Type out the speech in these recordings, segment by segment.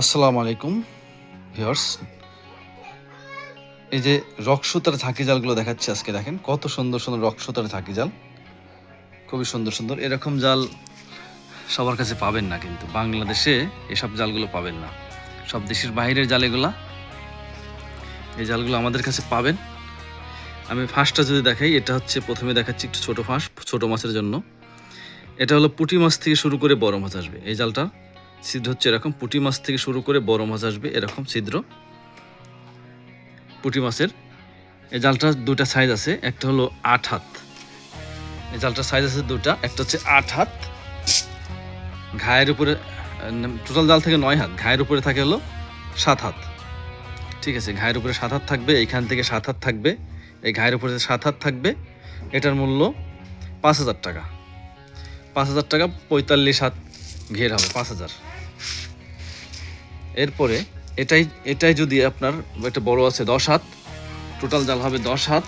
আসসালামু আলাইকুম ভিউয়ার্স। এই যে রকসুতার ঝাঁকি জালগুলো দেখাচ্ছি আজকে, দেখেন কত সুন্দর সুন্দর রকসুতার ঝাঁকি জাল, খুবই সুন্দর সুন্দর। এরকম জাল সবার কাছে পাবেন না, কিন্তু বাংলাদেশে এসব জালগুলো পাবেন না। সব দেশের বাইরের জাল এগুলা, এই জালগুলো আমাদের কাছে পাবেন। আমি ফাঁসটা যদি দেখাই, এটা হচ্ছে প্রথমে দেখাচ্ছি একটু ছোটো ফাঁস, ছোটো মাছের জন্য। এটা হলো পুঁটি মাছ থেকে শুরু করে বড় মাছ আসবে। এই জালটা ছিদ্র হচ্ছে এরকম, পুঁটি মাছ থেকে শুরু করে বড় মাছ আসবে এরকম ছিদ্র পুঁটি মাছের। এই জালটার দুটা সাইজ আছে, একটা হলো 8 হাত। এই জালটার সাইজ আছে দুটা, একটা হচ্ছে 8 হাত ঘায়ের উপরে, টোটাল জাল থেকে 9 হাত, ঘায়ের উপরে থাকে হলো 7 হাত। ঠিক আছে, ঘায়ের উপরে 7 হাত থাকবে, এইখান থেকে 7 হাত থাকবে, এই ঘায়ের উপরে 7 হাত থাকবে। এটার মূল্য 5,000 টাকা। 5,000 টাকা, 45 হাত ঘের হবে 5,000। এরপরে এটাই এটাই যদি আপনার একটা বড় আছে 10 হাত, টোটাল জাল হবে 10 হাত।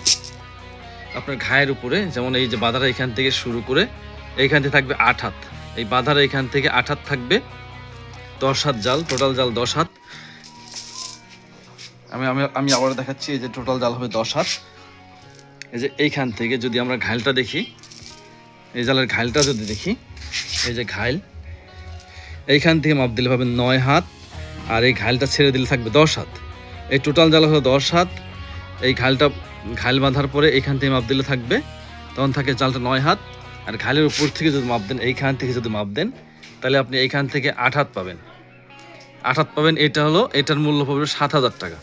আপনার ঘায়ের উপরে, যেমন এই যে বাঁধারা এখান থেকে শুরু করে এইখান থেকে থাকবে 8 হাত, এই বাঁধারা এখান থেকে 8 হাত থাকবে, 10 হাত জাল, টোটাল জাল 10 হাত। আমি আমি আমি আবার দেখাচ্ছি, এই যে টোটাল জাল হবে 10 হাত। এই যে এইখান থেকে যদি আমরা ঘাইলটা দেখি, এই জালের ঘাইলটা যদি দেখি, এই যে ঘাইল, এইখান থেকে মাপ দিলে পাবেন 9 হাত, আর এই ঘাইলটা ছেড়ে দিলে থাকবে 10 হাত। এই টোটাল জাল হলো 10 হাত। এই ঘাইল বাঁধার পরে এইখান থেকে মাপ দিলে থাকবে, তখন থাকে জালটা 9 হাত। আর ঘাইলের উপর থেকে যদি মাপ দেন, এইখান থেকে যদি মাপ দেন, তাহলে আপনি এইখান থেকে 8 হাত পাবেন। 8 হাত পাবেন। এটার মূল্য পড়বে 7,000 টাকা।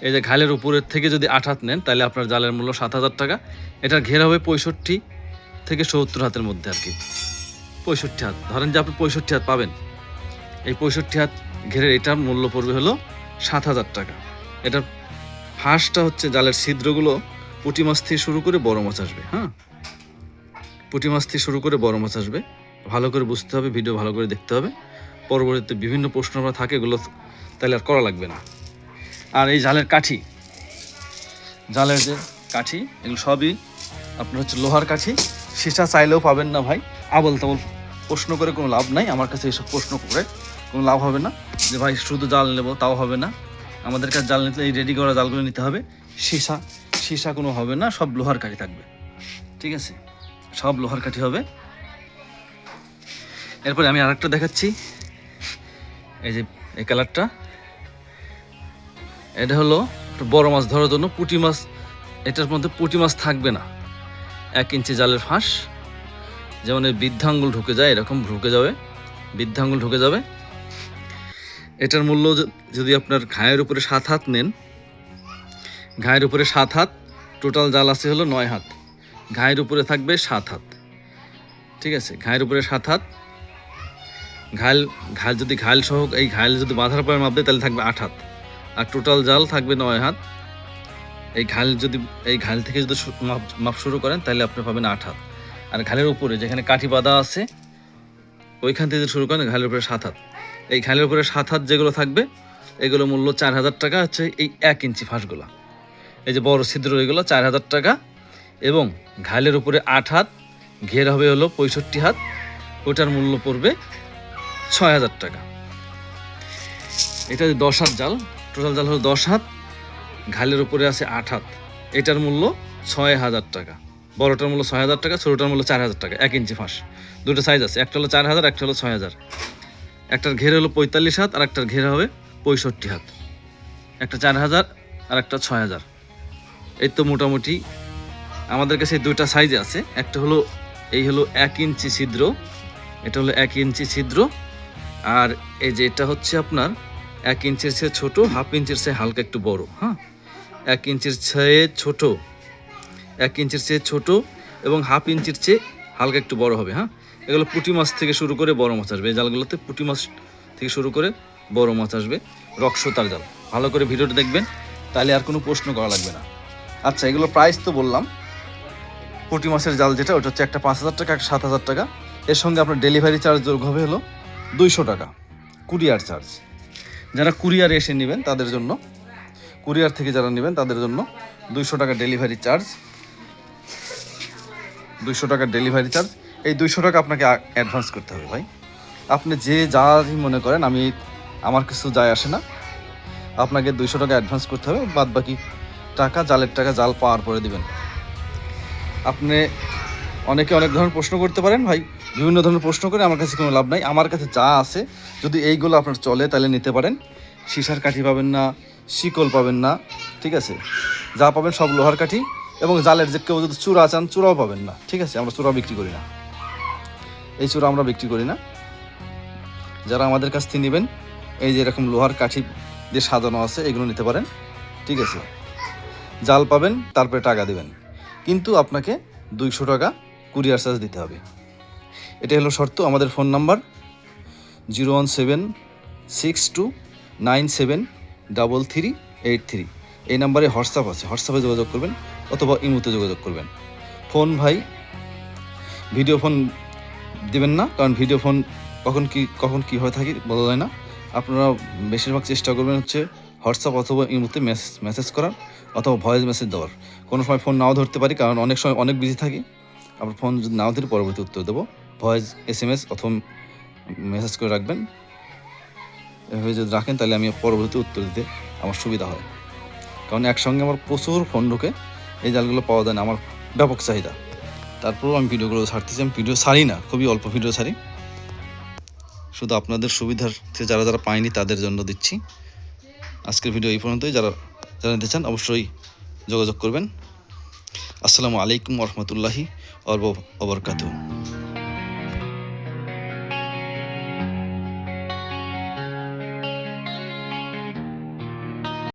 এই যে ঘাইলের উপরের থেকে যদি 8 হাত নেন, তাহলে আপনার জালের মূল্য 7,000 টাকা। এটার ঘের হবে 65 থেকে 70 হাতের মধ্যে আর কি। 65 হাত, ধরেন যে আপনি 65 হাত পাবেন, এই 65 হাত ঘেরের এটার মূল্য পড়বে হলো 7,000 টাকা। এটার ফার্স্টটা হচ্ছে জালের ছিদ্রগুলো পুঁটি মাছ থেকে শুরু করে বড় মাছ আসবে। হ্যাঁ, পুঁটি মাছ থেকে শুরু করে বড় মাছ আসবে, ভালো করে বুঝতে হবে, ভিডিও ভালো করে দেখতে হবে। পরবর্তীতে বিভিন্ন প্রশ্ন থাকে, এগুলো তাহলে আর করা লাগবে না। আর এই জালের কাঠি, জালের যে কাঠি, এগুলো সবই আপনার হচ্ছে লোহার কাঠি। সীসা চাইলেও পাবেন না ভাই, আবল তাবল প্রশ্ন করে কোনো লাভ নাই। আমার কাছে এইসব প্রশ্ন করে কোনো লাভ হবে না, যে ভাই শুধু জাল নেব, তাও হবে না। আমাদের কাছে জাল নিতে এই রেডি করা জালগুলো নিতে হবে। সীসা কোনো হবে না, সব লোহার কাঠি থাকবে। ঠিক আছে, সব লোহার কাঠি হবে। এরপরে আমি আরেকটা দেখাচ্ছি, এই যে এই কালারটা, এটা হলো বড় মাছ ধরার জন্য পুঁটি মাছ। এটার মধ্যে পুঁটি মাছ থাকবে না। 1 ইঞ্চি জালের ফাঁস, যেমন এই বৃদ্ধাঙ্গুল ঢুকে যায়, এরকম ঢুকে যাবে, বৃদ্ধাঙ্গুল ঢুকে যাবে। এটার মূল্য যদি আপনার ঘায়ের উপরে 7 হাত নেন, ঘায়ের উপরে 7 হাত, টোটাল জাল আছে হলো 9 হাত, ঘায়ের উপরে থাকবে 7 হাত। ঠিক আছে, ঘায়ের উপরে 7 হাত। ঘাইল যদি ঘাইল সহ, এই ঘাইল যদি বাঁধার পরে মাপ দেয়, তাহলে থাকবে 8 হাত, আর টোটাল জাল থাকবে 9 হাত। এই ঘাইল থেকে যদি মাপ শুরু করেন, তাহলে আপনি পাবেন 8 হাত। আর ঘালের উপরে যেখানে কাঠি বাঁধা আছে, ওইখান থেকে শুরু করেন, ঘালের উপরে 7 হাত। এই ঘালের উপরে 7 হাত যেগুলো থাকবে, এগুলো মূল্য 4,000 টাকা হচ্ছে। এই 1 ইঞ্চি ফাঁসগুলো, এই যে বড় ছিদ্র, এগুলো 4,000 টাকা। এবং ঘালের উপরে 8 হাত, ঘের হবে হলো 65 হাত, ওটার মূল্য পড়বে 6,000 টাকা। এটা 10 হাত জাল, টোটাল জাল হলো 10 হাত, ঘালের উপরে আছে 8 হাত, এটার মূল্য 6,000 টাকা। বড়টার মূল্য 6,000 টাকা, ছোটোটার মূল্য 4,000 টাকা। 1 ইঞ্চি ফাঁস, দুটো সাইজ আছে, একটা হলো 4,000, একটা হলো 6,000। একটার ঘের হলো 45 হাত, আর একটার ঘের হবে 65 হাত। একটা 4,000 আর একটা 6,000। এই তো মোটামুটি আমাদের কাছে দুইটা সাইজে আছে। একটা হলো এই হলো 1 ইঞ্চি ছিদ্র, এটা হলো 1 ইঞ্চি ছিদ্র। আর এই যে এটা হচ্ছে আপনার 1 ইঞ্চির চেয়ে ছোট, হাফ ইঞ্চির চেয়ে হালকা একটু বড়। হ্যাঁ, 1 ইঞ্চির চেয়ে ছোট, 1 ইঞ্চির চেয়ে ছোট এবং হাফ ইঞ্চির চেয়ে হালকা একটু বড় হবে। হ্যাঁ, এগুলো পুঁটি মাছ থেকে শুরু করে বড় মাছ আসবে। এই জালগুলোতে পুঁটি মাছ থেকে শুরু করে বড় মাছ আসবে, রকসুতার জাল। ভালো করে ভিডিওটা দেখবেন, তাহলে আর কোনো প্রশ্ন করা লাগবে না। আচ্ছা, এগুলো প্রাইস তো বললাম। পুঁটি মাছের জাল যেটা, ওটা হচ্ছে একটা 5,000 টাকা, একটা 7,000 টাকা। এর সঙ্গে আপনার ডেলিভারি চার্জ যোগ হবে হলো 200 টাকা, কুরিয়ার চার্জ। যারা কুরিয়ারে এসে নেবেন তাদের জন্য, কুরিয়ার থেকে যারা নেবেন তাদের জন্য 200 টাকা ডেলিভারি চার্জ। 200 টাকা ডেলিভারি চার্জ। এই 200 টাকা আপনাকে অ্যাডভান্স করতে হবে ভাই। আপনি যে যাই মনে করেন, আমি আমার কিছু যায় আসে না। আপনাকে 200 টাকা অ্যাডভান্স করতে হবে, বাদ বাকি টাকা জালের টাকা জাল পাওয়ার পরে দিবেন। আপনি অনেকে অনেক ধরনের প্রশ্ন করতে পারেন ভাই, বিভিন্ন ধরনের প্রশ্ন করে আমার কাছে কোনো লাভ নাই। আমার কাছে যা আছে যদি এইগুলো আপনার চলে তাহলে নিতে পারেন। সীসার কাঠি পাবেন না, শিকল পাবেন না, ঠিক আছে? যা পাবেন সব লোহার কাঠি, এবং জালের যে কেউ যদি চূড়া চান চূড়াও পাবেন না, ঠিক আছে? আমরা চূড়া বিক্রি করি না, এই চূড়া আমরা বিক্রি করি না। যারা আমাদের কাছ থেকে নেবেন, এই যে এরকম লোহার কাঠি দিয়ে সাজানো আছে এগুলো নিতে পারেন, ঠিক আছে? জাল পাবেন, তারপরে টাকা দেবেন, কিন্তু আপনাকে 200 টাকা কুরিয়ার চার্জ দিতে হবে। এটা হলো শর্ত। আমাদের ফোন নাম্বার 01762973383। এই নাম্বারে হোয়াটসঅ্যাপ আছে, হোয়াটসঅ্যাপে যোগাযোগ করবেন অথবা ইমোতে যোগাযোগ করবেন। ফোন ভাই ভিডিও ফোন দিবেন না, কারণ ভিডিও ফোন কখন কী হয়ে থাকে বলা যায় না। আপনারা বেশিরভাগ চেষ্টা করবেন হচ্ছে হোয়াটসঅ্যাপ অথবা ইমোতে মেসেজ করার অথবা ভয়েস মেসেজ দেওয়ার। কোনো সময় ফোন নাও ধরতে পারি, কারণ অনেক সময় অনেক বিজি থাকি। আপনার ফোন যদি নাও ধরে পরবর্তী উত্তর দেবো। ভয়েস SMS অথবা মেসেজ করে রাখবেন। এভাবে যদি রাখেন তাহলে আমি পরবর্তী উত্তর দিতে আমার সুবিধা হয়, কারণ একসঙ্গে আমার প্রচুর ফোন ঢোকে, এই জালগুলো পাওয়া যায় না, আমার ব্যাপক চাহিদা। তারপরেও আমি ভিডিওগুলো ছাড়তেছি। আমি ভিডিও ছাড়ি না, খুবই অল্প ভিডিও ছাড়ি, শুধু আপনাদের সুবিধার্থে যারা যারা পায়নি তাদের জন্য দিচ্ছি। আজকের ভিডিও এই পর্যন্তই। যারা নিতে চান অবশ্যই যোগাযোগ করবেন। আসসালামু আলাইকুম ওয়া রাহমাতুল্লাহি ওয়া বারাকাতুহু।